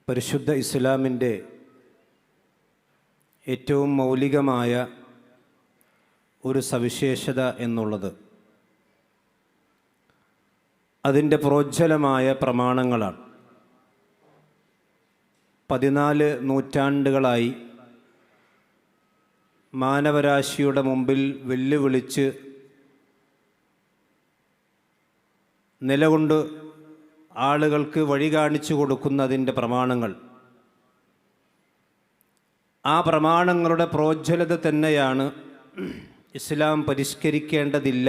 പരിശുദ്ധ ഇസ്ലാമിൻ്റെ ഏറ്റവും മൗലികമായ ഒരു സവിശേഷത എന്നുള്ളത് അതിൻ്റെ പ്രോജ്വലമായ പ്രമാണങ്ങളാണ്. 14 നൂറ്റാണ്ടുകളായി മാനവരാശിയുടെ മുമ്പിൽ വെല്ലുവിളിച്ച് നിലകൊണ്ട് ആളുകൾക്ക് വഴി കാണിച്ചു കൊടുക്കുന്നതിൻ്റെ പ്രമാണങ്ങൾ, ആ പ്രമാണങ്ങളുടെ പ്രോജ്വലത തന്നെയാണ് ഇസ്ലാം പരിഷ്കരിക്കേണ്ടതില്ല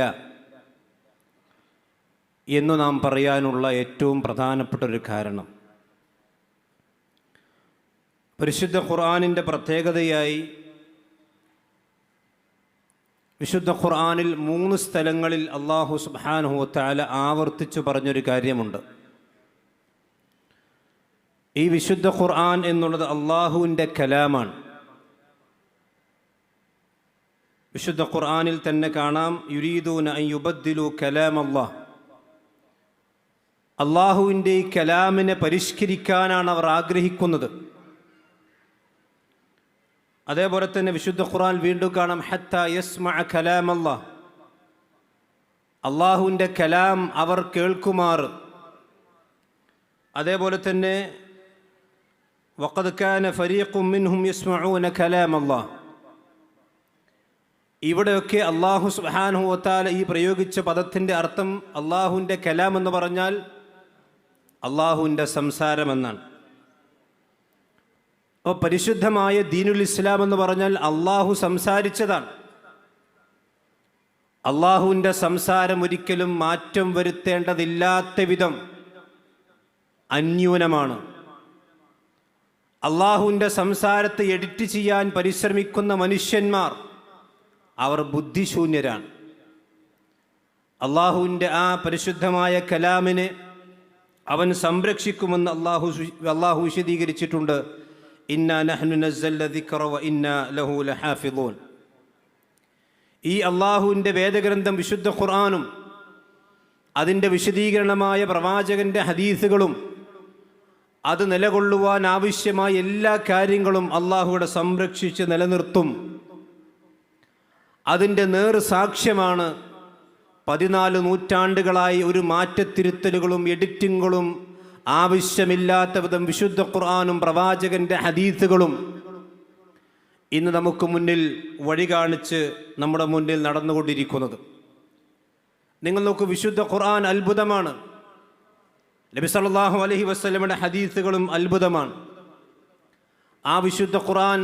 എന്ന് നാം പറയാനുള്ള ഏറ്റവും പ്രധാനപ്പെട്ട ഒരു കാരണം. പരിശുദ്ധ ഖുർആനിൻ്റെ പ്രത്യേകതയായി വിശുദ്ധ ഖുർആനിൽ 3 സ്ഥലങ്ങളിൽ അല്ലാഹു സുബ്ഹാനഹു വ തആല ആവർത്തിച്ചു പറഞ്ഞൊരു കാര്യമുണ്ട്. ഈ വിശുദ്ധ ഖുർആൻ എന്നുള്ളത് അല്ലാഹുവിൻ്റെ കലാമാണ്. വിശുദ്ധ ഖുർആനിൽ തന്നെ കാണാം, യുരീദൂന അൻ യുബദ്ദിലു കലാം അല്ലാഹ്, അല്ലാഹുവിൻ്റെ ഈ കലാമിനെ പരിഷ്കരിക്കാനാണ് അവർ ആഗ്രഹിക്കുന്നത്. അതേപോലെ തന്നെ വിശുദ്ധ ഖുർആൻ വീണ്ടും കാണാം, ഹത്താ യസ്മഅ കലാം അല്ലാഹ്, അല്ലാഹുവിൻ്റെ കലാം അവർ കേൾക്കുമാർ. അതേപോലെ തന്നെ വഖദ് കാന ഫരീഖും മിൻഹും യസ്മഊന കലാം അല്ലാഹ്, ഇവിടെയൊക്കെ അല്ലാഹു സുബ്ഹാനഹു വ തആല ഈ പ്രയോഗിച്ച പദത്തിൻ്റെ അർത്ഥം അല്ലാഹുവിൻ്റെ കലാം എന്ന് പറഞ്ഞാൽ അല്ലാഹുവിൻ്റെ സംസാരമെന്നാണ്. അപ്പോൾ പരിശുദ്ധമായ ദീനുൽ ഇസ്ലാം എന്ന് പറഞ്ഞാൽ അല്ലാഹു സംസാരിച്ചതാണ്. അല്ലാഹുവിൻ്റെ സംസാരം ഒരിക്കലും മാറ്റം വരുത്തേണ്ടതില്ലാത്ത വിധം അന്യൂനമാണ്. അല്ലാഹുവിൻ്റെ സംസാരത്തെ എഡിറ്റ് ചെയ്യാൻ പരിശ്രമിക്കുന്ന മനുഷ്യന്മാർ അവർ ബുദ്ധിശൂന്യരാണ്. അല്ലാഹുവിൻ്റെ ആ പരിശുദ്ധമായ കലാമിനെ അവൻ സംരക്ഷിക്കുമെന്ന് അല്ലാഹു വിശദീകരിച്ചിട്ടുണ്ട്. ഇന്നാ നഹ്നു നസ്സൽന ദിക്റ വ ഇന്നാ ലഹു ലഹാഫിളൂൻ. ഈ അല്ലാഹുവിൻ്റെ വേദഗ്രന്ഥം വിശുദ്ധ ഖുർആനും അതിൻ്റെ വിശദീകരണമായ പ്രവാചകൻ്റെ ഹദീസുകളും അത് നിലകൊള്ളുവാൻ ആവശ്യമായ എല്ലാ കാര്യങ്ങളും അല്ലാഹുവിടെ സംരക്ഷിച്ച് നിലനിർത്തും. അതിൻ്റെ സാക്ഷ്യമാണ് 14 നൂറ്റാണ്ടുകളായി ഒരു മാറ്റത്തിരുത്തലുകളും എഡിറ്റിങ്ങുകളും ആവശ്യമില്ലാത്ത വിധം വിശുദ്ധ ഖുർആനും പ്രവാചകൻ്റെ ഹദീസുകളും ഇന്ന് നമുക്ക് മുന്നിൽ വഴി കാണിച്ച് നമ്മുടെ മുന്നിൽ നടന്നുകൊണ്ടിരിക്കുന്നത്. നിങ്ങൾ നോക്കൂ, വിശുദ്ധ ഖുർആൻ അത്ഭുതമാണ്. നബി സല്ലല്ലാഹു അലൈഹി വസല്ലമയുടെ ഹദീസുകളും അത്ഭുതമാണ്. ആ വിശുദ്ധ ഖുർആൻ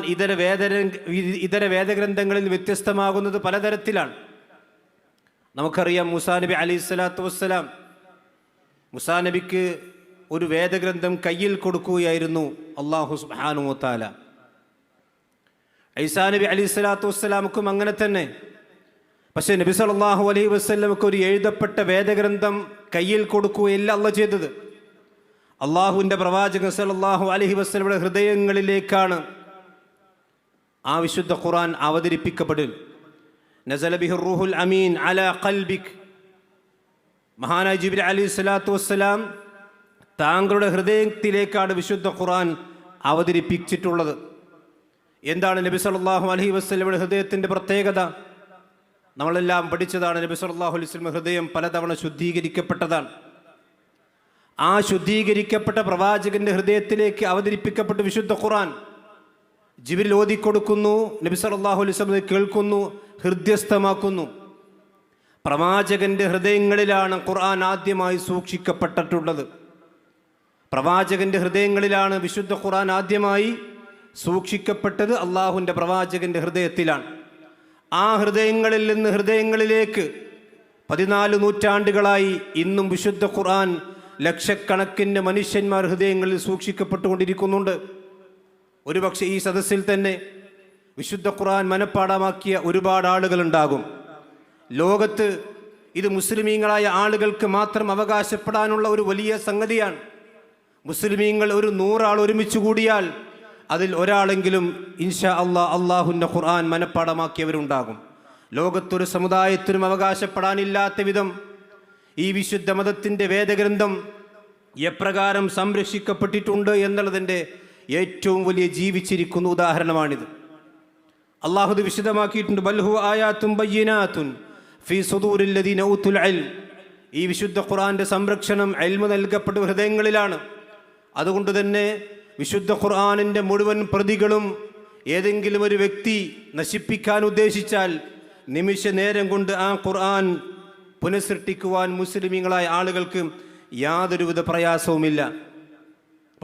ഇതര വേദഗ്രന്ഥങ്ങളിൽ വ്യത്യസ്തമാകുന്നത് പലതരത്തിലാണ്. നമുക്കറിയാം, മൂസാ നബി അലൈഹി സ്വലാത്തു വസ്സലാം, മൂസാ നബിക്ക് ഒരു വേദഗ്രന്ഥം കയ്യിൽ കൊടുക്കുകയായിരുന്നു അല്ലാഹു സുബ്ഹാനഹു വ തആല. ഈസാ നബി അലൈഹി സ്വലാത്തു വസ്സലാമക്കും അങ്ങനെ തന്നെ. പക്ഷേ നബി സല്ലല്ലാഹു അലൈഹി വസല്ലമക്ക് ഒരു എഴുതപ്പെട്ട വേദഗ്രന്ഥം കയ്യിൽ കൊടുക്കുകയല്ല അല്ലാഹു ചെയ്തത്. അള്ളാഹുവിൻ്റെ പ്രവാചകൻ സല്ലല്ലാഹു അലൈഹി വസല്ലമയുടെ ഹൃദയങ്ങളിലേക്കാണ് ആ വിശുദ്ധ ഖുർആൻ അവതരിപ്പിക്കപ്പെടുന്നത്. നസല ബിഹി റൂഹുൽ അമീൻ അലാ ഖൽബിക്, മഹാനായ ജിബ്രീൽ അലൈഹി സ്വലാത്തു വസ്സലാം താങ്കളുടെ ഹൃദയത്തിലേക്കാണ് വിശുദ്ധ ഖുർആൻ അവതരിപ്പിച്ചിട്ടുള്ളത്. എന്താണ് നബി സല്ലല്ലാഹു അലൈഹി വസല്ലമയുടെ ഹൃദയത്തിൻ്റെ പ്രത്യേകത? നമ്മളെല്ലാം പഠിച്ചതാണ്. നബി സല്ലല്ലാഹു അലൈഹി വസല്ലം ഹൃദയം പലതവണ ശുദ്ധീകരിക്കപ്പെട്ടതാണ്. ആ ശുദ്ധീകരിക്കപ്പെട്ട പ്രവാചകന്റെ ഹൃദയത്തിലേക്ക് അവതരിപ്പിക്കപ്പെട്ട വിശുദ്ധ ഖുർആൻ ജിബ്രീൽ ഓതിക്കൊടുക്കുന്നു, നബി സല്ലല്ലാഹു അലൈഹി വസല്ലം കേൾക്കുന്നു, ഹൃദ്യസ്ഥമാക്കുന്നു. പ്രവാചകന്റെ ഹൃദയങ്ങളിലാണ് ഖുർആൻ ആദ്യമായി സൂക്ഷിക്കപ്പെട്ടിട്ടുള്ളത്. പ്രവാചകന്റെ ഹൃദയങ്ങളിലാണ് വിശുദ്ധ ഖുർആൻ ആദ്യമായി സൂക്ഷിക്കപ്പെട്ടത്. അള്ളാഹുവിൻ്റെ പ്രവാചകന്റെ ഹൃദയത്തിലാണ്. ആ ഹൃദയങ്ങളിൽ നിന്ന് ഹൃദയങ്ങളിലേക്ക് 14 നൂറ്റാണ്ടുകളായി ഇന്നും വിശുദ്ധ ഖുർആൻ ലക്ഷക്കണക്കിന് മനുഷ്യന്മാർ ഹൃദയങ്ങളിൽ സൂക്ഷിക്കപ്പെട്ടുകൊണ്ടിരിക്കുന്നുണ്ട്. ഒരുപക്ഷെ ഈ സദസ്സിൽ തന്നെ വിശുദ്ധ ഖുർആൻ മനഃപ്പാഠമാക്കിയ ഒരുപാട് ആളുകളുണ്ടാകും. ലോകത്ത് ഇത് മുസ്ലിമീങ്ങളായ ആളുകൾക്ക് മാത്രം അവകാശപ്പെടാനുള്ള ഒരു വലിയ സംഗതിയാണ്. മുസ്ലിമീങ്ങൾ ഒരു 100 ആൾ ഒരുമിച്ച് കൂടിയാൽ അതിൽ ഒരാളെങ്കിലും ഇൻഷാ അല്ലാഹുവിൻ്റെ ഖുർആൻ മനഃപ്പാഠമാക്കിയവരുണ്ടാകും. ലോകത്തൊരു സമുദായത്തിനും അവകാശപ്പെടാനില്ലാത്ത വിധം ഈ വിശുദ്ധ മതത്തിൻ്റെ വേദഗ്രന്ഥം എപ്രകാരം സംരക്ഷിക്കപ്പെട്ടിട്ടുണ്ട് എന്നുള്ളതിൻ്റെ ഏറ്റവും വലിയ ജീവിച്ചിരിക്കുന്ന ഉദാഹരണമാണിത്. അള്ളാഹു ഇത് വിശദമാക്കിയിട്ടുണ്ട്. ബൽഹു ആയാത്തും ബയ്യിനാത്തുൻ ഫീ സുദൂരിൽ ലദീന ഊതുൽ ഇൽം. ഈ വിശുദ്ധ ഖുർആന്റെ സംരക്ഷണം ഇൽമു നൽകപ്പെട്ട ഹൃദയങ്ങളിലാണ്. അതുകൊണ്ട് തന്നെ വിശുദ്ധ ഖുർആനിൻ്റെ മുഴുവൻ പ്രതികളും ഏതെങ്കിലും ഒരു വ്യക്തി നശിപ്പിക്കാൻ ഉദ്ദേശിച്ചാൽ നിമിഷ നേരം കൊണ്ട് ആ ഖുർആൻ പുനഃസൃഷ്ടിക്കുവാൻ മുസ്ലിമീങ്ങളായ ആളുകൾക്ക് യാതൊരുവിധ പ്രയാസവുമില്ല.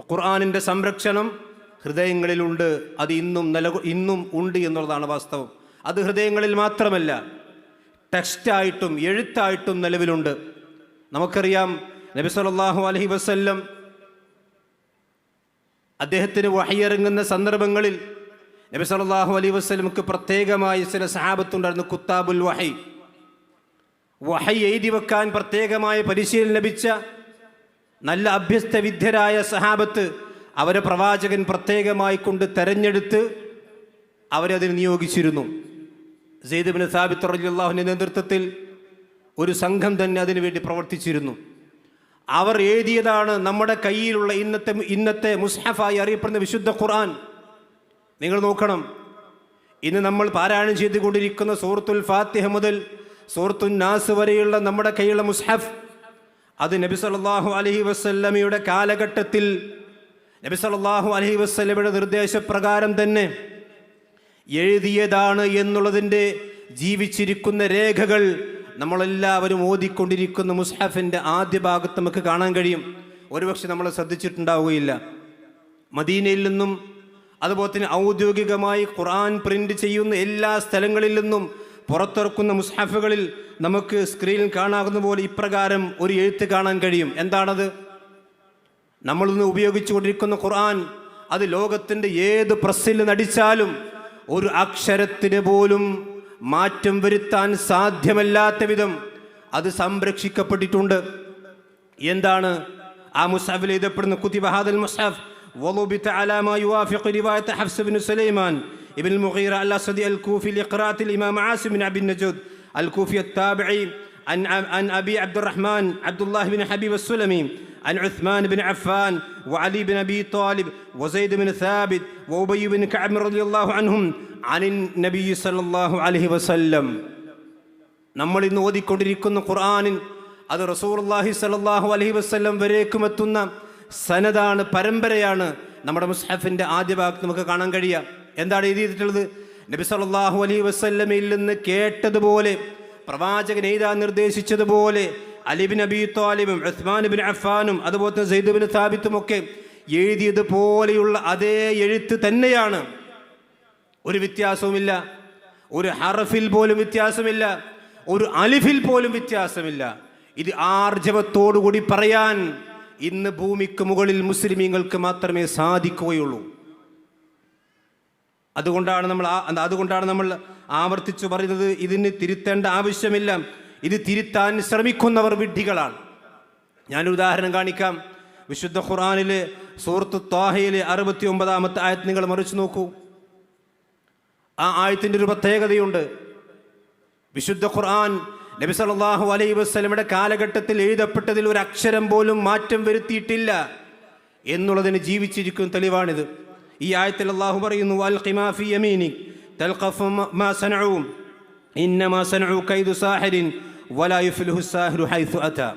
ഖുർആനിൻ്റെ സംരക്ഷണം ഹൃദയങ്ങളിലുണ്ട്. അത് ഇന്നും ഉണ്ട് എന്നുള്ളതാണ് വാസ്തവം. അത് ഹൃദയങ്ങളിൽ മാത്രമല്ല, ടെക്സ്റ്റായിട്ടും എഴുത്തായിട്ടും നിലവിലുണ്ട്. നമുക്കറിയാം, നബി സല്ലല്ലാഹു അലൈഹി വസല്ലം അദ്ദേഹത്തിന് വഹി ഇറങ്ങുന്ന സന്ദർഭങ്ങളിൽ നബി സല്ലല്ലാഹു അലൈഹി വസല്ലമക്ക് പ്രത്യേകമായി ചില സഹാബത്തുണ്ടായിരുന്നു. കുത്താബുൽ വഹി, വഹി എഴുതി വെക്കാൻ പ്രത്യേകമായ പരിശീലനം ലഭിച്ച നല്ല അഭ്യസ്ത വിദ്യരായ സഹാബത്ത് അവരെ പ്രവാചകൻ പ്രത്യേകമായി കൊണ്ട് തെരഞ്ഞെടുത്ത് അവരതിന് നിയോഗിച്ചിരുന്നു. സെയ്ദ് ഇബ്നു സാബിത്ത് റളിയല്ലാഹുവിന്റെ നേതൃത്വത്തിൽ ഒരു സംഘം തന്നെ അതിനുവേണ്ടി പ്രവർത്തിച്ചിരുന്നു. അവർ എഴുതിയതാണ് നമ്മുടെ കയ്യിലുള്ള ഇന്നത്തെ മുസ്ഹഫായി അറിയപ്പെടുന്ന വിശുദ്ധ ഖുർആൻ. നിങ്ങൾ നോക്കണം, ഇന്ന് നമ്മൾ പാരായണം ചെയ്തുകൊണ്ടിരിക്കുന്ന സൂറത്തുൽ ഫാത്തിഹ മുതൽ സൂറത്തുൻ നാസ് വരെയുള്ള നമ്മുടെ കയ്യിലുള്ള മുസ്ഹഫ്, അത് നബി സല്ലല്ലാഹു അലൈഹി വസല്ലമയുടെ കാലഘട്ടത്തിൽ നബി സല്ലല്ലാഹു അലൈഹി വസല്ലമയുടെ നിർദ്ദേശപ്രകാരം തന്നെ എഴുതിയതാണ് എന്നുള്ളതിൻ്റെ ജീവിച്ചിരിക്കുന്ന രേഖകൾ നമ്മളെല്ലാവരും ഓതിക്കൊണ്ടിരിക്കുന്ന മുസ്ഹഫിൻ്റെ ആദ്യ ഭാഗത്ത് നമുക്ക് കാണാൻ കഴിയും. ഒരുപക്ഷെ നമ്മൾ ശ്രദ്ധിച്ചിട്ടുണ്ടാവുകയില്ല. മദീനയിൽ നിന്നും അതുപോലെ തന്നെ ഔദ്യോഗികമായി ഖുർആൻ പ്രിന്റ് ചെയ്യുന്ന എല്ലാ സ്ഥലങ്ങളിൽ നിന്നും പുറത്തിറക്കുന്ന മുസ്ഹഫുകളിൽ നമുക്ക് സ്ക്രീനിൽ കാണാവുന്ന പോലെ ഇപ്രകാരം ഒരു എഴുത്ത് കാണാൻ കഴിയും. എന്താണത്? നമ്മളിന്ന് ഉപയോഗിച്ചുകൊണ്ടിരിക്കുന്ന ഖുർആൻ അത് ലോകത്തിൻ്റെ ഏത് പ്രസ്സിൽ നടിച്ചാലും ഒരു അക്ഷരത്തിന് പോലും മാറ്റം വരുത്താൻ സാധ്യമല്ലാത്ത വിധം അത് സംരക്ഷിക്കപ്പെട്ടിട്ടുണ്ട്. എന്താണ് ആ മുസ്ഹഫിൽ എഴുതപ്പെടുന്ന? കുതിബ ഹാദൽ മുസ്ഹഫ് വളുബിത അലാ മാ യുവാഫിഖു റിവായത്ത് Hafs bin Sulaiman ibn Mughira al Asadi al Kufi ലിഖറാഅത്ത് al-ഇമാം ആസിം ബിൻ അബി നജൂദ് al-കൂഫി at-താബിഈ عن أبي عبد الرحمن عبد الله بن حبيب السلمي عن عثمان بن عفان وعلي بن أبي طالب وزيد بن ثابت وأبي بن كعب رضي الله عنهم عن النبي صلى الله عليه وسلم. നമ്മൾ ഇന്ന് ഓതിക്കൊണ്ടിരിക്കുന്ന ഖുർആനിൻ അത് റസൂലുള്ളാഹി സ്വല്ലല്ലാഹു അലൈഹി വസല്ലം വരേക്കും എത്തുന്ന സനദാണ്, പരമ്പരയാണ്. നമ്മുടെ മുസ്ഹഫിൻ്റെ ആദ്യ ഭാഗത്ത് നമുക്ക് കാണാൻ കഴിയുക. എന്താണ് എഴുതിയിട്ടുള്ളത്? നബി സല്ലല്ലാഹു അലൈഹി വസല്ലമയിൽ നിന്ന് കേട്ടതുപോലെ, പ്രവാചകൻ എഴുതാൻ നിർദ്ദേശിച്ചതുപോലെ അലി ബിൻ അബി ത്വാലിബും ഉസ്മാൻ ബിൻ അഫ്ഫാനും അതുപോലെ തന്നെ സെയ്ദ് ബിൻ സാബിത്തും ഒക്കെ എഴുതിയതുപോലെയുള്ള അതേ എഴുത്ത് തന്നെയാണ്. ഒരു വ്യത്യാസവുമില്ല. ഒരു ഹർഫിൽ പോലും വ്യത്യാസമില്ല. ഒരു അലിഫിൽ പോലും വ്യത്യാസമില്ല. ഇത് ആർജവത്തോടുകൂടി പറയാൻ ഇന്ന് ഭൂമിക്ക് മുകളിൽ മുസ്ലിമീങ്ങൾക്ക് മാത്രമേ സാധിക്കുകയുള്ളൂ. അതുകൊണ്ടാണ് നമ്മൾ ആവർത്തിച്ചു പറയുന്നത്, ഇതിന് തിരുത്തേണ്ട ആവശ്യമില്ല. ഇത് തിരുത്താൻ ശ്രമിക്കുന്നവർ വിഡ്ഢികളാണ്. ഞാനൊരു ഉദാഹരണം കാണിക്കാം. വിശുദ്ധ ഖുർആനിലെ സൂറത്ത് ത്വാഹയിലെ 69-ാമത്തെ ആയത്ത് നിങ്ങൾ മറിച്ചു നോക്കൂ. ആ ആയത്തിൻ്റെ ഒരു പ്രത്യേകതയുണ്ട്. വിശുദ്ധ ഖുർആൻ നബി സല്ലല്ലാഹു അലൈഹി വസല്ലമയുടെ കാലഘട്ടത്തിൽ എഴുതപ്പെട്ടതിൽ ഒരു അക്ഷരം പോലും മാറ്റം വരുത്തിയിട്ടില്ല എന്നുള്ളതിന് ജീവിച്ചിരിക്കുന്ന തെളിവാണിത്. ഈ ആയത്തിൽ അല്ലാഹു പറയുന്നു, അൽഖിമാ ഫീ യമീനിക് തൽഖഫ് മാ സനഉ ഇന്നമാ സനഉ കൈദു സാഹിരിൻ വലാ യുഫ്ലിഹു സാഹിറു ഹൈസു അതാ.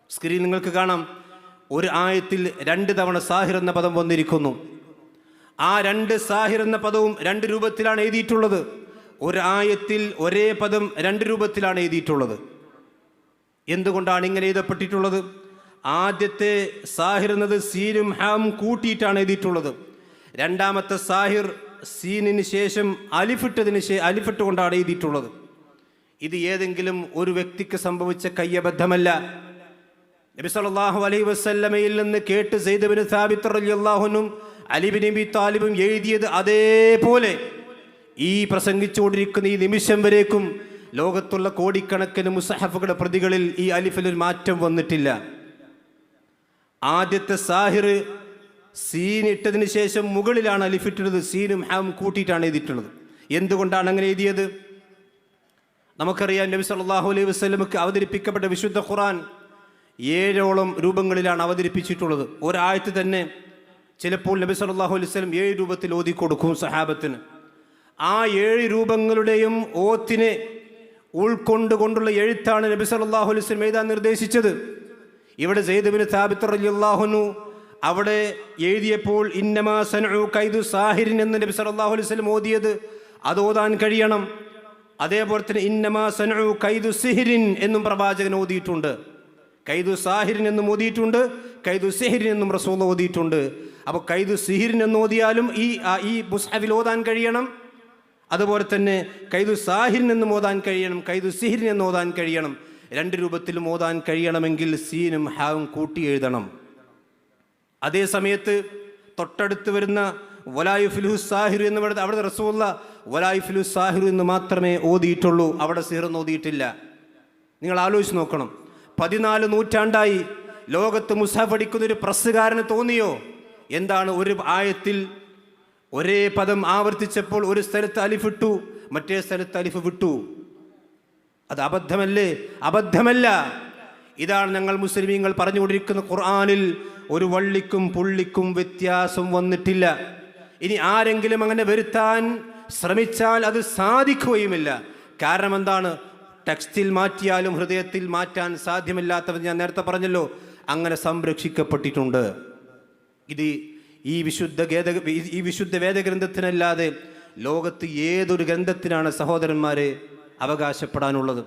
സ്ക്രീൻ നിങ്ങൾക്ക് കാണാം. ഒരു ആയത്തിൽ 2 തവണ സാഹിർ എന്ന പദം വന്നിരിക്കുന്നു. ആ 2 സാഹിർ എന്ന പദവും 2 രൂപത്തിലാണ് എഴുതിയിട്ടുള്ളത്. ഒരു ആയത്തിൽ ഒരേ പദം 2 രൂപത്തിലാണ് എഴുതിയിട്ടുള്ളത്. എന്തുകൊണ്ടാണ് ഇങ്ങനെ എഴുതപ്പെട്ടിട്ടുള്ളത്? ആദ്യത്തെ സാഹിർ എന്നത് സീനും ഹാം കൂട്ടിയിട്ടാണ് എഴുതിയിട്ടുള്ളത്. രണ്ടാമത്തെ സാഹിർ സീനിന് ശേഷം അലിഫിട്ട് കൊണ്ടാണ് എഴുതിയിട്ടുള്ളത്. ഇത് ഏതെങ്കിലും ഒരു വ്യക്തിക്ക് സംഭവിച്ച കയ്യബദ്ധമല്ല. നബി സല്ലല്ലാഹു അലൈഹി വസല്ലമയിൽ നിന്ന് കേട്ട് സെയ്ദ് ബിൻ സാബിത്ത് റളിയല്ലാഹു അൻഹും അലി ബിൻ അബി താലിബും എഴുതിയത് അതേപോലെ ഈ പ്രസംഗിച്ചുകൊണ്ടിരിക്കുന്ന ഈ നിമിഷം വരേക്കും ലോകത്തുള്ള കോടിക്കണക്കിന് മുസ്ഹഫുകളുടെ പ്രതികളിൽ ഈ അലിഫിൽ മാറ്റം വന്നിട്ടില്ല. ആദ്യത്തെ സാഹിർ സീൻ ഇട്ടതിന് ശേഷം മുകളിലാണ് അലിഫിട്ടുള്ളത്. സീനും ഹാം കൂട്ടിയിട്ടാണ് എഴുതിയിട്ടുള്ളത്. എന്തുകൊണ്ടാണ് അങ്ങനെ എഴുതിയത്? നമുക്കറിയാം, നബി സല്ലല്ലാഹു അലൈഹി വസല്ലമക്ക് അവതരിപ്പിക്കപ്പെട്ട വിശുദ്ധ ഖുർആൻ 7ഓളം രൂപങ്ങളിലാണ് അവതരിപ്പിച്ചിട്ടുള്ളത്. ഒരായത്ത് തന്നെ ചിലപ്പോൾ നബി സല്ലല്ലാഹു അലൈഹി വസല്ലം 7 രൂപത്തിൽ ഓതിക്കൊടുക്കും സഹാബത്തിന്. ആ 7 രൂപങ്ങളുടെയും ഓത്തിനെ ഉൾക്കൊണ്ടുകൊണ്ടുള്ള എഴുത്താണ് നബി സല്ലല്ലാഹു അലൈഹി വസല്ലം എഴുതാൻ നിർദ്ദേശിച്ചത്. ഇവിടെ സെയ്ദ് ഇബ്നു സാബിത്ത് റളിയല്ലാഹു അൻഹു അവിടെ എഴുതിയപ്പോൾ ഇന്നമാ സനഉ കൈദു സാഹിരിൻ എന്ന് നബി സല്ലല്ലാഹു അലൈഹി വസല്ലം ഓതിയത് അത് ഓതാൻ കഴിയണം. അതേപോലെ തന്നെ ഇന്നമാ സനഉ കൈദു സിഹ്രിൻ എന്നും പ്രവാചകൻ ഓതിയിട്ടുണ്ട്. കൈദു സാഹിരിൻ എന്നും ഓതിയിട്ടുണ്ട്, കൈദു സിഹ്രിൻ എന്നും റസൂൽ ഓതിയിട്ടുണ്ട്. അപ്പോൾ കൈദു സിഹ്രിൻ എന്ന് ഓതിയാലും ഈ മുസ്ഹഫിൽ ഓതാൻ കഴിയണം. അതുപോലെ തന്നെ കൈദു സാഹിരിൻ എന്നും ഓതാൻ കഴിയണം, കൈദു സിഹ്രിൻ എന്ന് ഓതാൻ കഴിയണം. 2 രൂപത്തിലും ഓതാൻ കഴിയണമെങ്കിൽ സീനും ഹാവും കൂട്ടി എഴുതണം. അതേ സമയത്ത് തൊട്ടടുത്ത് വരുന്ന വലായുഫിലുഹു സാഹിർ എന്ന് പറയുന്നത് അവിടെ റസൂലുള്ള വലായുഫിലുഹു സാഹിർ എന്ന് മാത്രമേ ഓതിയിട്ടുള്ളൂ, അവിടെ സിഹ്റെന്ന് ഓതിയിട്ടില്ല. നിങ്ങൾ ആലോചിച്ച് നോക്കണം. 14 നൂറ്റാണ്ടായി ലോകത്ത് മുസ്ഹഫ് അടിക്കുന്നൊരു പ്രസ്സുകാരന് തോന്നിയോ എന്താണ് ഒരു ആയത്തിൽ ഒരേ പദം ആവർത്തിച്ചപ്പോൾ ഒരു സ്ഥലത്ത് അലിഫ് ഇട്ടു, മറ്റേ സ്ഥലത്ത് അലിഫ് വിട്ടു? അത് അബദ്ധമല്ലേ? അബദ്ധമല്ല. ഇതാണ് ഞങ്ങൾ മുസ്ലിമീങ്ങൾ പറഞ്ഞുകൊണ്ടിരിക്കുന്ന ഖുർആനിൽ ഒരു വള്ളിക്കും പുള്ളിക്കും വ്യത്യാസം വന്നിട്ടില്ല. ഇനി ആരെങ്കിലും അങ്ങനെ വരുത്താൻ ശ്രമിച്ചാൽ അത് സാധിക്കുകയുമില്ല. കാരണം എന്താണ്? ടെക്സ്റ്റിൽ മാറ്റിയാലും ഹൃദയത്തിൽ മാറ്റാൻ സാധ്യമല്ലാത്തത് ഞാൻ നേരത്തെ പറഞ്ഞല്ലോ, അങ്ങനെ സംരക്ഷിക്കപ്പെട്ടിട്ടുണ്ട്. ഇത് ഈ വിശുദ്ധ വേദഗ്രന്ഥത്തിനല്ലാതെ ലോകത്ത് ഏതൊരു ഗ്രന്ഥത്തിനാണ് സഹോദരന്മാരെ അവകാശപ്പെടാനുള്ളത്?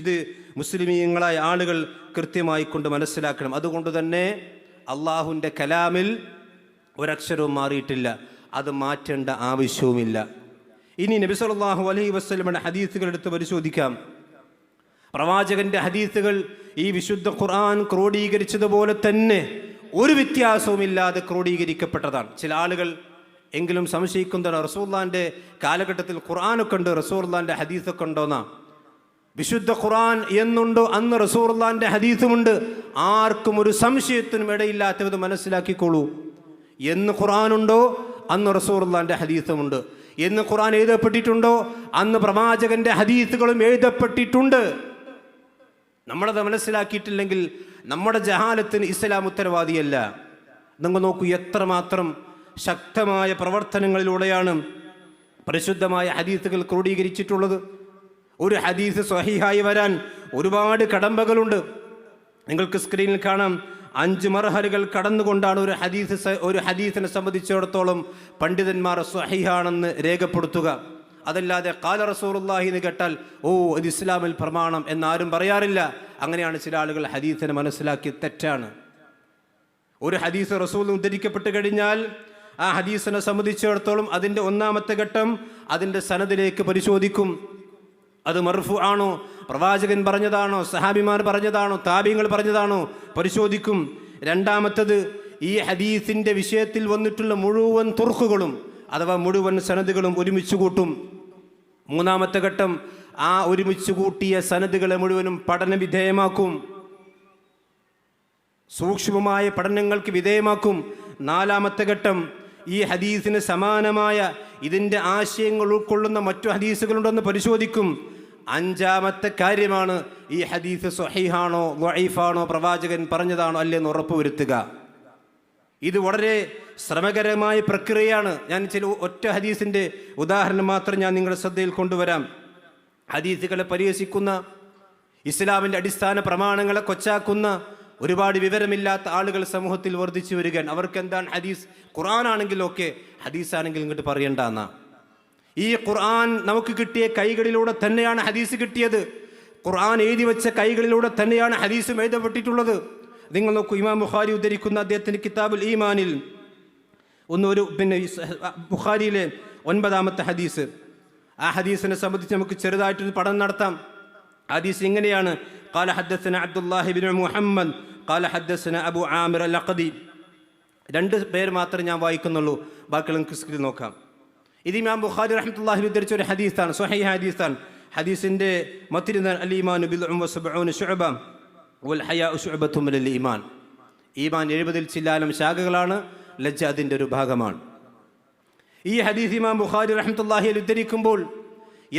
ഇത് മുസ്ലിമീങ്ങളായ ആളുകൾ കൃത്യമായി കൊണ്ട് മനസ്സിലാക്കണം. അതുകൊണ്ട് തന്നെ അള്ളാഹുവിൻ്റെ കലാമിൽ ഒരക്ഷരവും മാറിയിട്ടില്ല, അത് മാറ്റേണ്ട ആവശ്യവുമില്ല. ഇനി നബി സല്ലല്ലാഹു അലൈഹി വസല്ലമയുടെ ഹദീസുകൾ എടുത്ത് പരിശോധിക്കാം. പ്രവാചകന്റെ ഹദീസുകൾ ഈ വിശുദ്ധ ഖുർആൻ ക്രോഡീകരിച്ചതുപോലെ തന്നെ ഒരു വ്യത്യാസവുമില്ലാതെ ക്രോഡീകരിക്കപ്പെട്ടതാണ്. ചില ആളുകൾ എങ്കിലും സംശയിക്കുന്നതാണ്, റസൂലുള്ളാഹിന്റെ കാലഘട്ടത്തിൽ ഖുർആനൊക്കെ ഉണ്ട്, റസൂലുള്ളാഹിന്റെ ഹദീസൊക്കെ ഉണ്ടോന്നാ. വിശുദ്ധ ഖുർആൻ എന്നുണ്ടോ അന്ന് റസൂലുള്ളാഹിന്റെ ഹദീസുമുണ്ട്. ആർക്കും ഒരു സംശയത്തിനും ഇടയില്ലാത്ത വിധം മനസ്സിലാക്കിക്കോളൂ. എന്ന് ഖുർആനുണ്ടോ അന്ന് റസൂലുള്ളാഹിന്റെ ഹദീസുമുണ്ട്. എന്ന് ഖുർആൻ എഴുതപ്പെട്ടിട്ടുണ്ടോ അന്ന് പ്രവാചകന്റെ ഹദീസുകളും എഴുതപ്പെട്ടിട്ടുണ്ട്. നമ്മളത് മനസ്സിലാക്കിയിട്ടില്ലെങ്കിൽ നമ്മുടെ ജഹാലത്തിന് ഇസ്ലാം ഉത്തരവാദിയല്ല. നിങ്ങൾ നോക്കൂ, എത്രമാത്രം ശക്തമായ പ്രവർത്തനങ്ങളിലൂടെയാണ് പരിശുദ്ധമായ ഹദീസുകൾ ക്രോഡീകരിച്ചിട്ടുള്ളത്. ഒരു ഹദീസ് സ്വഹീഹായി വരാൻ ഒരുപാട് കടമ്പകളുണ്ട്. നിങ്ങൾക്ക് സ്ക്രീനിൽ കാണാം, 5 മർഹലുകൾ കടന്നുകൊണ്ടാണ് ഒരു ഹദീസിനെ സംബന്ധിച്ചിടത്തോളം പണ്ഡിതന്മാർ സ്വഹീഹാണെന്ന് രേഖപ്പെടുത്തുക. അതല്ലാതെ ഖാല റസൂലുള്ളാഹി എന്ന് കേട്ടാൽ ഇത് ഇസ്ലാമിൽ പ്രമാണം എന്നാരും പറയാറില്ല. അങ്ങനെയാണ് ചില ആളുകൾ ഹദീസിനെ മനസ്സിലാക്കി. തെറ്റാണ്. ഒരു ഹദീസ് റസൂൽ ഉദ്ധരിക്കപ്പെട്ട് കഴിഞ്ഞാൽ ആ ഹദീസിനെ സംബന്ധിച്ചിടത്തോളം അതിൻ്റെ 1-ാമത്തെ ഘട്ടം അതിൻ്റെ സനദിലേക്ക് പരിശോധിക്കും. അത് മർഫു ആണോ, പ്രവാചകൻ പറഞ്ഞതാണോ, സഹാബിമാർ പറഞ്ഞതാണോ, താബിങ്ങൾ പറഞ്ഞതാണോ പരിശോധിക്കും. 2-ാമത്തത് ഈ ഹദീസിൻ്റെ വിഷയത്തിൽ വന്നിട്ടുള്ള മുഴുവൻ തുർക്കുകളും അഥവാ മുഴുവൻ സനദുകളും ഒരുമിച്ച് കൂട്ടും. 3-ാമത്തെ ഘട്ടം ആ ഒരുമിച്ച് കൂട്ടിയ സനദുകളെ മുഴുവനും പഠന വിധേയമാക്കും, സൂക്ഷ്മമായ പഠനങ്ങൾക്ക് വിധേയമാക്കും. 4-ാമത്തെ ഘട്ടം ഈ ഹദീസിന് സമാനമായ ഇതിൻ്റെ ആശയങ്ങൾ ഉൾക്കൊള്ളുന്ന മറ്റു ഹദീസുകളുണ്ടെന്ന് പരിശോധിക്കും. 5-ാമത്തെ കാര്യമാണ് ഈ ഹദീസ് സ്വഹീഹാണോ ദഈഫാണോ, പ്രവാചകൻ പറഞ്ഞതാണോ അല്ലെന്ന് ഉറപ്പുവരുത്തുക. ഇത് വളരെ ശ്രമകരമായ പ്രക്രിയയാണ്. ഞാൻ ചില ഒറ്റ ഹദീസിൻ്റെ ഉദാഹരണം മാത്രം ഞാൻ നിങ്ങളുടെ ശ്രദ്ധയിൽ കൊണ്ടുവരാം. ഹദീസുകളെ പരിഹസിക്കുന്ന, ഇസ്ലാമിൻ്റെ അടിസ്ഥാന പ്രമാണങ്ങളെ കൊച്ചാക്കുന്ന ഒരുപാട് വിവരമില്ലാത്ത ആളുകൾ സമൂഹത്തിൽ വർദ്ധിച്ചു വരികയാണ്. അവർക്ക് എന്താണ് ഹദീസ്? ഖുർആനാണെങ്കിലും ഒക്കെ, ഹദീസാണെങ്കിൽ ഇങ്ങോട്ട് പറയണ്ട എന്നാ. ഈ ഖുർആൻ നമുക്ക് കിട്ടിയ കൈകളിലൂടെ തന്നെയാണ് ഹദീസ് കിട്ടിയത്. ഖുർആൻ എഴുതി വെച്ച കൈകളിലൂടെ തന്നെയാണ് ഹദീസും എഴുതപ്പെട്ടിട്ടുള്ളത്. നിങ്ങൾ നോക്കൂ, ഇമാം ബുഖാരി ഉദ്ധരിക്കുന്ന അദ്ദേഹത്തിൻ്റെ കിതാബുൽ ഈമാനിൽ ബുഖാരിയിലെ 9-ാമത്തെ ഹദീസ്. ആ ഹദീസിനെ സംബന്ധിച്ച് നമുക്ക് ചെറുതായിട്ടൊരു പഠനം നടത്താം. ഹദീസ് ഇങ്ങനെയാണ്: ഖാല ഹദ്ദസന അബ്ദുല്ലാഹി ഇബ്നു മുഹമ്മദ് ഖാല ഹദ്ദസന അബു ആമിർ അൽ-അഖദി. 2 പേര് മാത്രമേ ഞാൻ വായിക്കുന്നുള്ളൂ, ബാക്കി നിങ്ങൾക്ക് സ്ക്രീനിൽ നോക്കാം. ഇത് ഇമാം ബുഖാരി റഹ്മത്തുള്ളാഹി ഉദ്ധരിച്ച ഒരു ഹദീസാണ്, സ്വഹീഹ് ഹദീസാണ്. ഹദീസിൻ്റെ മത്തിൻ അൽ-ഈമാനു ബിദ്ഉൻ വസബ്ഊന ശുഅബ വൽ ഹയാഉ ശുഅബത്തുൻ മിനൽ ഈമാൻ. ഈമാൻ 70 ചില്ലാനം ശാഖകളാണ്, ലജ്ജ അതിൻ്റെ ഒരു ഭാഗമാണ്. ഈ ഹദീസ് ഇമാം ബുഖാരി റഹ്മത്തുള്ളാഹി ഉദ്ധരിക്കുമ്പോൾ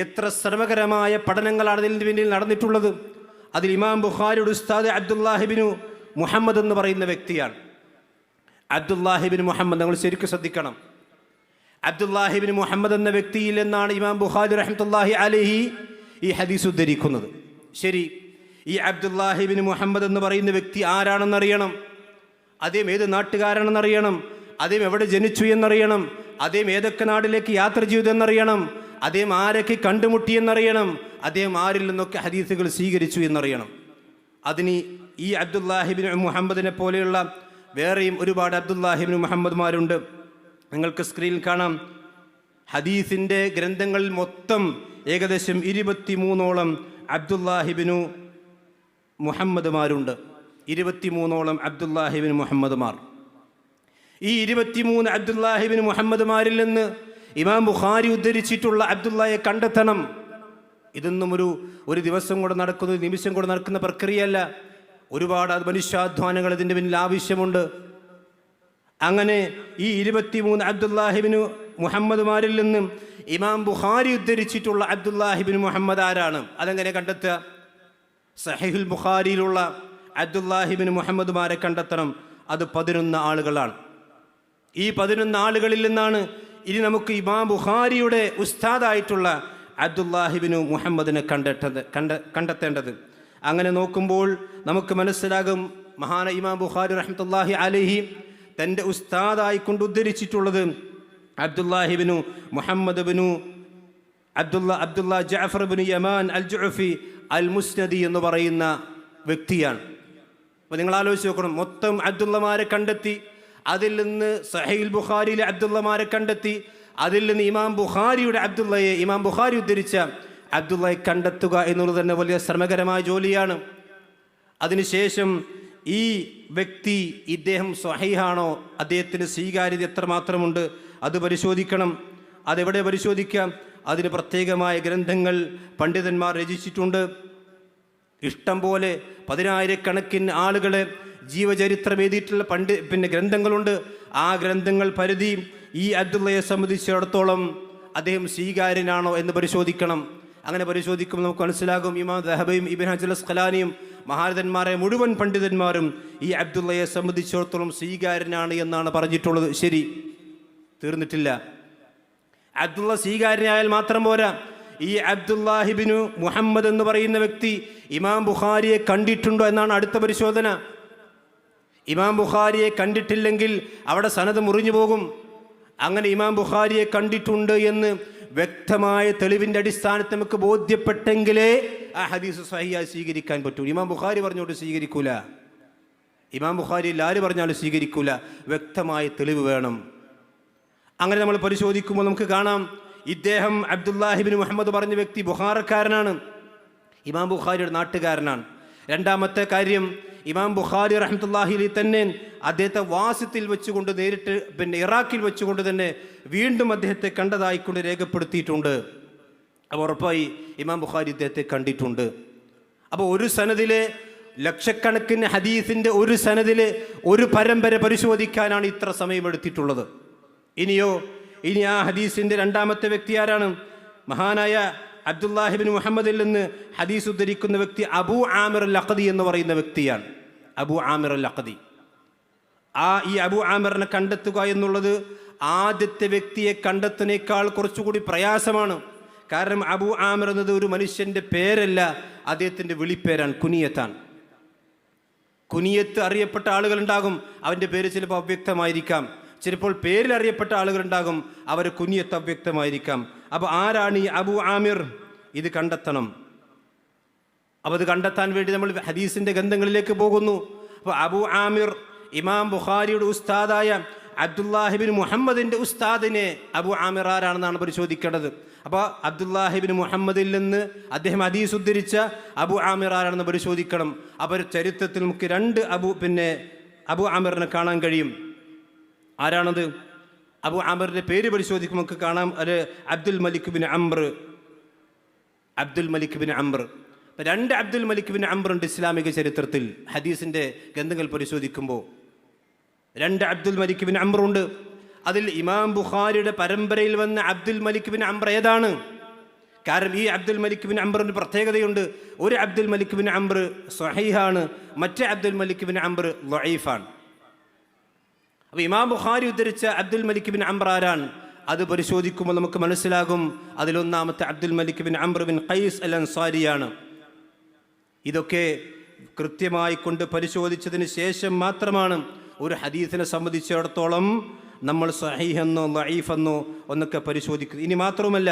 എത്ര ശ്രമകരമായ പഠനങ്ങളാണ് അതിന് പിന്നിൽ നടന്നിട്ടുള്ളത്. അതിൽ ഇമാം ബുഖാരിയുടെ ഉസ്താദ് അബ്ദുല്ലാഹിബിനു മുഹമ്മദ് എന്ന് പറയുന്ന വ്യക്തിയാണ്. അബ്ദുല്ലാഹിബിൻ മുഹമ്മദ്, നമ്മൾ ശരിക്കും ശ്രദ്ധിക്കണം. അബ്ദുല്ലാഹിബിൻ മുഹമ്മദ് എന്ന വ്യക്തിയിൽ നിന്നാണ് ഇമാം ബുഖാരി റഹ്മത്തുള്ളാഹി അലൈഹി ഈ ഹദീസ് ഉദ്ധരിക്കുന്നത്. ശരി, ഈ അബ്ദുല്ലാഹിബിൻ മുഹമ്മദ് എന്ന് പറയുന്ന വ്യക്തി ആരാണെന്നറിയണം, അദ്ദേഹം ഏത് നാട്ടുകാരാണെന്നറിയണം, അദ്ദേഹം എവിടെ ജനിച്ചു എന്നറിയണം, അദ്ദേഹം ഏതൊക്കെ നാട്ടിലേക്ക് യാത്ര ചെയ്തു എന്നറിയണം, അദ്ദേഹം ആരൊക്കെ കണ്ടുമുട്ടിയെന്നറിയണം, അദ്ദേഹം ആരിൽ നിന്നൊക്കെ ഹദീസുകൾ സ്വീകരിച്ചു എന്നറിയണം. അതിന് ഈ അബ്ദുല്ലാഹിബിൻ മുഹമ്മദിനെ പോലെയുള്ള വേറെയും ഒരുപാട് അബ്ദുല്ലാഹിബിൻ മുഹമ്മദ്മാരുണ്ട്. നിങ്ങൾക്ക് സ്ക്രീനിൽ കാണാം. ഹദീസിൻ്റെ ഗ്രന്ഥങ്ങളിൽ മൊത്തം ഏകദേശം 23ഓളം അബ്ദുല്ലാഹിബിനു മുഹമ്മദ്മാരുണ്ട്. 23ഓളം അബ്ദുല്ലാഹിബിൻ മുഹമ്മദ്മാർ. ഈ 23 അബ്ദുല്ലാഹിബിൻ മുഹമ്മദ്മാരിൽ നിന്ന് ഇമാം ബുഖാരി ഉദ്ധരിച്ചിട്ടുള്ള അബ്ദുള്ളയെ കണ്ടെത്തണം. ഇതൊന്നും ഒരു ദിവസം കൂടെ നടക്കുന്ന, ഒരു നിമിഷം കൂടെ നടക്കുന്ന പ്രക്രിയയല്ല. ഒരുപാട് മനുഷ്യാധ്വാനങ്ങൾ ഇതിൻ്റെ പിന്നിൽ ആവശ്യമുണ്ട്. അങ്ങനെ ഈ 23 അബ്ദുല്ലാഹിബിൻ മുഹമ്മദ്മാരിൽ നിന്നും ഇമാം ബുഖാരി ഉദ്ധരിച്ചിട്ടുള്ള അബ്ദുല്ലാഹിബിൻ മുഹമ്മദ് ആരാണ്? അതെങ്ങനെ കണ്ടെത്തുക? സഹീഹുൽ ബുഖാരിയിലുള്ള അബ്ദുല്ലാഹിബിൻ മുഹമ്മദ്മാരെ കണ്ടെത്തണം. അത് 11 ആളുകളാണ്. ഈ 11 ആളുകളിൽ നിന്നാണ് ഇനി നമുക്ക് ഇമാം ബുഖാരിയുടെ ഉസ്താദായിട്ടുള്ള അബ്ദുല്ലാഹിബിൻ മുഹമ്മദിനെ കണ്ടെത്തേണ്ടത്. അങ്ങനെ നോക്കുമ്പോൾ നമുക്ക് മനസ്സിലാകും, മഹാന ഇമാം ബുഖാരി റഹ്മത്തുള്ളാഹി അലൈഹി തൻ്റെ ഉസ്താദായിക്കൊണ്ട് ഉദ്ധരിച്ചിട്ടുള്ളത് Abdullah bin Muhammad bin Abdullah Jafar bin Yaman al Jufi al Musnadi എന്ന് പറയുന്ന വ്യക്തിയാണ്. അപ്പോൾ നിങ്ങൾ ആലോചിച്ച് നോക്കണം, മൊത്തം അബ്ദുള്ളമാരെ കണ്ടെത്തി, അതിൽ നിന്ന് സഹീഹുൽ ബുഖാരിയിലെ അബ്ദുള്ളമാരെ കണ്ടെത്തി, അതിൽ നിന്ന് ഇമാം ബുഖാരിയുടെ ഇമാം ബുഖാരി ഉദ്ധരിച്ച അബ്ദുള്ളയെ കണ്ടെത്തുക എന്നുള്ളത് തന്നെ വലിയ ശ്രമകരമായ ജോലിയാണ്. അതിനുശേഷം ഈ വ്യക്തി, ഇദ്ദേഹം സ്വഹീഹാണോ, അദ്ദേഹത്തിന് സ്വീകാര്യത എത്രമാത്രമുണ്ട്, അത് പരിശോധിക്കണം. അതെവിടെ പരിശോധിക്കാം? അതിന് പ്രത്യേകമായ ഗ്രന്ഥങ്ങൾ പണ്ഡിതന്മാർ രചിച്ചിട്ടുണ്ട്. ഇഷ്ടം പോലെ 10,000-കണക്കിന് ആളുകളെ ജീവചരിത്രം എഴുതിയിട്ടുള്ള ഗ്രന്ഥങ്ങളുണ്ട്. ആ ഗ്രന്ഥങ്ങൾ പരിധി ഈ അബ്ദുള്ളയെ സംബന്ധിച്ചിടത്തോളം അദ്ദേഹം സ്വീകാര്യനാണോ എന്ന് പരിശോധിക്കണം. അങ്ങനെ പരിശോധിക്കുമ്പോൾ നമുക്ക് മനസ്സിലാകും, ഇമാം ദഹബയും ഇബ്നു ഹജർ അസ്ഖലാനിയും മഹാരഥന്മാരെ മുഴുവൻ പണ്ഡിതന്മാരും ഈ അബ്ദുള്ളയെ സംബന്ധിച്ചിടത്തോളം സ്വീകാര്യനാണ് എന്നാണ് പറഞ്ഞിട്ടുള്ളത്. ശരി, തീർന്നിട്ടില്ല. അബ്ദുള്ള സ്വീകാര്യനായാൽ മാത്രം പോരാ, ഈ അബ്ദുല്ലാഹിബിനു മുഹമ്മദ് എന്ന് പറയുന്ന വ്യക്തി ഇമാം ബുഖാരിയെ കണ്ടിട്ടുണ്ടോ എന്നാണ് അടുത്ത പരിശോധന. ഇമാം ബുഖാരിയെ കണ്ടിട്ടില്ലെങ്കിൽ അവിടെ സനദ് മുറിഞ്ഞു പോകും. അങ്ങനെ ഇമാം ബുഖാരിയെ കണ്ടിട്ടുണ്ട് എന്ന് വ്യക്തമായ തെളിവിൻ്റെ അടിസ്ഥാനത്തിൽ നമുക്ക് ബോധ്യപ്പെട്ടെങ്കിലേ ആ ഹദീസ് സ്വഹീഹായി സ്വീകരിക്കാൻ പറ്റൂ. ഇമാം ബുഖാരി പറഞ്ഞോട്ട് സ്വീകരിക്കൂല, ഇമാം ബുഖാരി ആര് പറഞ്ഞാലും സ്വീകരിക്കൂല, വ്യക്തമായ തെളിവ് വേണം. അങ്ങനെ നമ്മൾ പരിശോധിക്കുമ്പോൾ നമുക്ക് കാണാം, ഇദ്ദേഹം അബ്ദുല്ലാഹിബിൻ മുഹമ്മദ് പറഞ്ഞ വ്യക്തി ബുഖാറക്കാരനാണ്, ഇമാം ബുഖാരിയുടെ നാട്ടുകാരനാണ്. രണ്ടാമത്തെ കാര്യം, ഇമാം ബുഖാരി റഹ്മത്തുള്ളാഹി അലൈഹി തന്നെ അദ്ദേഹത്തെ വാസിത്തിൽ വെച്ചുകൊണ്ട് നേരിട്ട് ഇറാഖിൽ വെച്ചുകൊണ്ട് തന്നെ വീണ്ടും അദ്ദേഹത്തെ കണ്ടതായിക്കൊണ്ട് രേഖപ്പെടുത്തിയിട്ടുണ്ട്. അപ്പോൾ ഉറപ്പായി ഇമാം ബുഖാരി ഇദ്ദേഹത്തെ കണ്ടിട്ടുണ്ട്. അപ്പോൾ ഒരു സനദിലെ ലക്ഷക്കണക്കിന് ഹദീസിൻ്റെ ഒരു സനദിലെ ഒരു പരമ്പര പരിശോധിക്കാനാണ് ഇത്ര സമയമെടുത്തിട്ടുള്ളത്. ഇനി ആ ഹദീസിൻ്റെ രണ്ടാമത്തെ വ്യക്തി ആരാണ്? മഹാനായ അബ്ദുല്ലാഹിബിൻ മുഹമ്മദിൽ നിന്ന് ഹദീസ് ഉദ്ധരിക്കുന്ന വ്യക്തി അബൂ ആമിർ അൽ അഖദി എന്ന് പറയുന്ന വ്യക്തിയാണ്. അബൂ ആമിർ അൽ അഖദി. ഈ അബൂ ആമിറിനെ കണ്ടെത്തുക എന്നുള്ളത് ആദ്യത്തെ വ്യക്തിയെ കണ്ടെത്തുന്നേക്കാൾ കുറച്ചുകൂടി പ്രയാസമാണ്. കാരണം അബൂ ആമിർ എന്നത് ഒരു മനുഷ്യൻ്റെ പേരല്ല, അദ്ദേഹത്തിൻ്റെ വിളിപ്പേരാണ്, കുനിയത്താണ്. കുനിയത്ത് അറിയപ്പെട്ട ആളുകളുണ്ടാകും, അവൻ്റെ പേര് ചിലപ്പോൾ അവ്യക്തമായിരിക്കാം. ചിലപ്പോൾ പേരിൽ അറിയപ്പെട്ട ആളുകളുണ്ടാകും, അവർ കുനിയത്ത് അവ്യക്തമായിരിക്കാം. അപ്പോൾ ആരാണ് ഈ അബൂ ആമിർ? ഇത് കണ്ടെത്തണം. അപ്പോൾ അത് കണ്ടെത്താൻ വേണ്ടി നമ്മൾ ഹദീസിൻ്റെ ഗ്രന്ഥങ്ങളിലേക്ക് പോകുന്നു. അപ്പോൾ അബൂ ആമിർ ഇമാം ബുഖാരിയുടെ ഉസ്താദായ അബ്ദുല്ലാഹിബിൻ മുഹമ്മദിൻ്റെ ഉസ്താദിനെ അബൂ ആമിർ ആരാണെന്നാണ് പരിശോധിക്കേണ്ടത്. അപ്പോൾ അബ്ദുല്ലാഹിബിൻ മുഹമ്മദിൽ നിന്ന് അദ്ദേഹം ഹദീസ് ഉദ്ധരിച്ച അബൂ ആമിർ ആരാണെന്ന് പരിശോധിക്കണം. അപ്പോൾ ചരിത്രത്തിൽ നമുക്ക് രണ്ട് അബൂ ആമിറിനെ കാണാൻ കഴിയും. ആരാണത്? അബൂ ആമിറിൻ്റെ പേര് പരിശോധിക്കുമ്പോൾ നമുക്ക് കാണാം, അത് അബ്ദുൽ മലിക് ബിൻ അംർ. രണ്ട് അബ്ദുൽ മലിക് ബിൻ അംർ ഉണ്ട് ഇസ്ലാമിക ചരിത്രത്തിൽ. ഹദീസിൻ്റെ ഗ്രന്ഥങ്ങൾ പരിശോധിക്കുമ്പോൾ രണ്ട് അബ്ദുൽ മലിക് ബിൻ അംർ ഉണ്ട്. അതിൽ ഇമാം ബുഖാരിയുടെ പരമ്പരയിൽ വന്ന അബ്ദുൽ മലിക് ബിൻ അംർ ഏതാണ്? കാരണം ഈ അബ്ദുൽ മലിക് ബിൻ അംറിന് പ്രത്യേകതയുണ്ട്. ഒരു അബ്ദുൽ മലിക് ബിൻ അംർ സ്വഹീഹാണ്, മറ്റേ അബ്ദുൽ മലിക് ബിൻ അംർ ദഈഫാണ്. അപ്പോൾ ഇമാം ബുഖാരി ഉദ്ധരിച്ച അബ്ദുൽ മലിക് ബിൻ അംർ ആരാണ്? അത് പരിശോധിക്കുമ്പോൾ നമുക്ക് മനസ്സിലാകും അതിലൊന്നാമത്തെ Abdul Malik bin Amr bin Qais al അൻസാരിയാണ്. ഇതൊക്കെ കൃത്യമായി കൊണ്ട് പരിശോധിച്ചതിന് ശേഷം മാത്രമാണ് ഒരു ഹദീസിനെ സംബന്ധിച്ചിടത്തോളം നമ്മൾ സഹീഹെന്നോ ദഈഫെന്നോ ഒന്നൊക്കെ പരിശോധിക്കുന്നത്. ഇനി മാത്രവുമല്ല,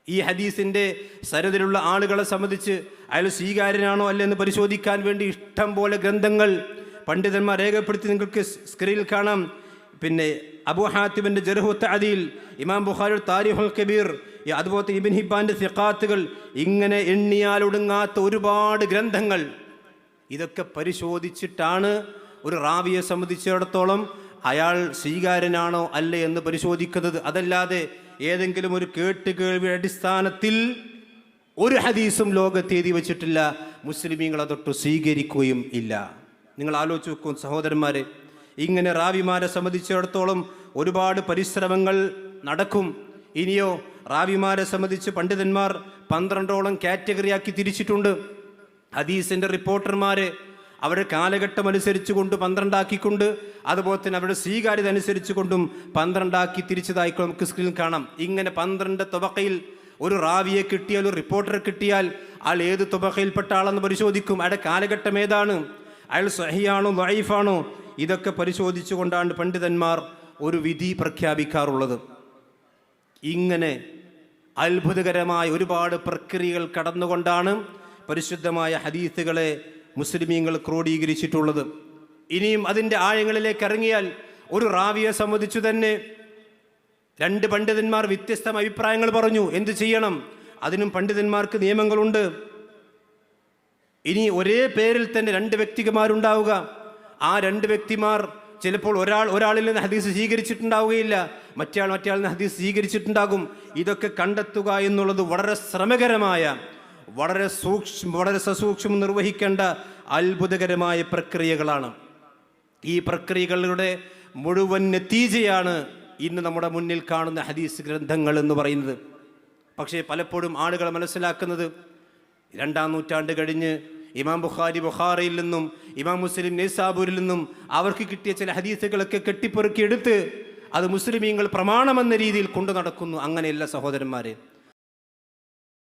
ഈ ഹദീസിൻ്റെ സനദിലുള്ള ആളുകളെ സംബന്ധിച്ച് അയാൾ സ്വീകാര്യനാണോ അല്ലെന്ന് പരിശോധിക്കാൻ വേണ്ടി ഇഷ്ടം പോലെ ഗ്രന്ഥങ്ങൾ പണ്ഡിതന്മാർ രേഖപ്പെടുത്തി നിങ്ങൾക്ക് സ്ക്രീനിൽ കാണാം. പിന്നെ അബൂ ഹാത്തിബിൻ്റെ ജർഹ് വ തഅദീൽ, ഇമാം ബുഖാരിയുടെ താരിഖുൽ കബീർ, അതുപോലെ ഇബ്ൻ ഹിബ്ബാൻ്റെ സിഖാത്തുകൾ, ഇങ്ങനെ എണ്ണിയാലൊടുങ്ങാത്ത ഒരുപാട് ഗ്രന്ഥങ്ങൾ. ഇതൊക്കെ പരിശോധിച്ചിട്ടാണ് ഒരു റാവിയെ സംബന്ധിച്ചിടത്തോളം അയാൾ സ്വീകാര്യനാണോ അല്ലേ എന്ന് പരിശോധിക്കുന്നത്. അതല്ലാതെ ഏതെങ്കിലും ഒരു കേട്ടുകേൾവിയുടെ അടിസ്ഥാനത്തിൽ ഒരു ഹദീസും ലോകത്ത് എഴുതി വച്ചിട്ടില്ല, മുസ്ലിമീങ്ങൾ അതൊട്ട് സ്വീകരിക്കുകയും ഇല്ല. നിങ്ങൾ ആലോചിച്ച് നോക്കും സഹോദരന്മാരെ, ഇങ്ങനെ റാവിമാരെ സംബന്ധിച്ചിടത്തോളം ഒരുപാട് പരിശ്രമങ്ങൾ നടക്കും. ഇനിയോ റാവിമാരെ സംബന്ധിച്ച് പണ്ഡിതന്മാർ 12ഓളം കാറ്റഗറിയാക്കി തിരിച്ചിട്ടുണ്ട്. ഹദീസിൻ്റെ റിപ്പോർട്ടർമാരെ അവരുടെ കാലഘട്ടം അനുസരിച്ച് കൊണ്ട് 12 ആക്കിക്കൊണ്ട്, അതുപോലെ തന്നെ അവരുടെ സ്വീകാര്യത അനുസരിച്ച് കൊണ്ടും 12 ആക്കി തിരിച്ചതായി നമുക്ക് സ്ക്രീനിൽ കാണാം. ഇങ്ങനെ 12 തബഖയിൽ ഒരു റാവിയെ കിട്ടിയാൽ, ഒരു റിപ്പോർട്ടറെ കിട്ടിയാൽ ആൾ ഏത് തബഖയിൽപ്പെട്ട ആളെന്ന് പരിശോധിക്കും. അയാളുടെ കാലഘട്ടം ഏതാണ്, അയാൾ സ്വഹീഹാണോ ദഈഫാണോ, ഇതൊക്കെ പരിശോധിച്ചു കൊണ്ടാണ് പണ്ഡിതന്മാർ ഒരു വിധി പ്രഖ്യാപിക്കാറുള്ളത്. ഇങ്ങനെ അത്ഭുതകരമായ ഒരുപാട് പ്രക്രിയകൾ കടന്നുകൊണ്ടാണ് പരിശുദ്ധമായ ഹദീസുകളെ മുസ്ലിമീങ്ങൾ ക്രോഡീകരിച്ചിട്ടുള്ളത്. ഇനിയും അതിൻ്റെ ആഴങ്ങളിലേക്ക് ഇറങ്ങിയാൽ ഒരു റാവിയെ സംബന്ധിച്ചു തന്നെ 2 പണ്ഡിതന്മാർ വ്യത്യസ്ത അഭിപ്രായങ്ങൾ പറഞ്ഞു. എന്ത് ചെയ്യണം? അതിനും പണ്ഡിതന്മാർക്ക് നിയമങ്ങളുണ്ട്. ഇനി ഒരേ പേരിൽ തന്നെ 2 വ്യക്തിമാരുണ്ടാവുക. ആ 2 വ്യക്തിമാർ ചിലപ്പോൾ ഒരാളിൽ നിന്ന് ഹദീസ് സ്വീകരിച്ചിട്ടുണ്ടാവുകയില്ല, മറ്റേയാളിൽ നിന്ന് ഹദീസ് സ്വീകരിച്ചിട്ടുണ്ടാകും. ഇതൊക്കെ കണ്ടെത്തുക എന്നുള്ളത് വളരെ ശ്രമകരമായ, വളരെ സസൂക്ഷ്മം നിർവഹിക്കേണ്ട അത്ഭുതകരമായ പ്രക്രിയകളാണ്. ഈ പ്രക്രിയകളുടെ മുഴുവൻ നതീജയാണ് ഇന്ന് നമ്മുടെ മുന്നിൽ കാണുന്ന ഹദീസ് ഗ്രന്ഥങ്ങൾ എന്ന് പറയുന്നത്. പക്ഷേ പലപ്പോഴും ആളുകൾ മനസ്സിലാക്കുന്നത് 2ാം നൂറ്റാണ്ട് കഴിഞ്ഞ് ഇമാം ബുഖാരി ബുഖാറിയിൽ നിന്നും ഇമാം മുസ്ലിം നൈസാബൂരിൽ നിന്നും അവർക്ക് കിട്ടിയ ചില ഹദീസുകളൊക്കെ കെട്ടിപ്പെറുക്കിയെടുത്ത് അത് മുസ്ലിമീങ്ങൾ പ്രമാണമെന്ന രീതിയിൽ കൊണ്ടു നടക്കുന്നു. അങ്ങനെയല്ല സഹോദരന്മാരെ.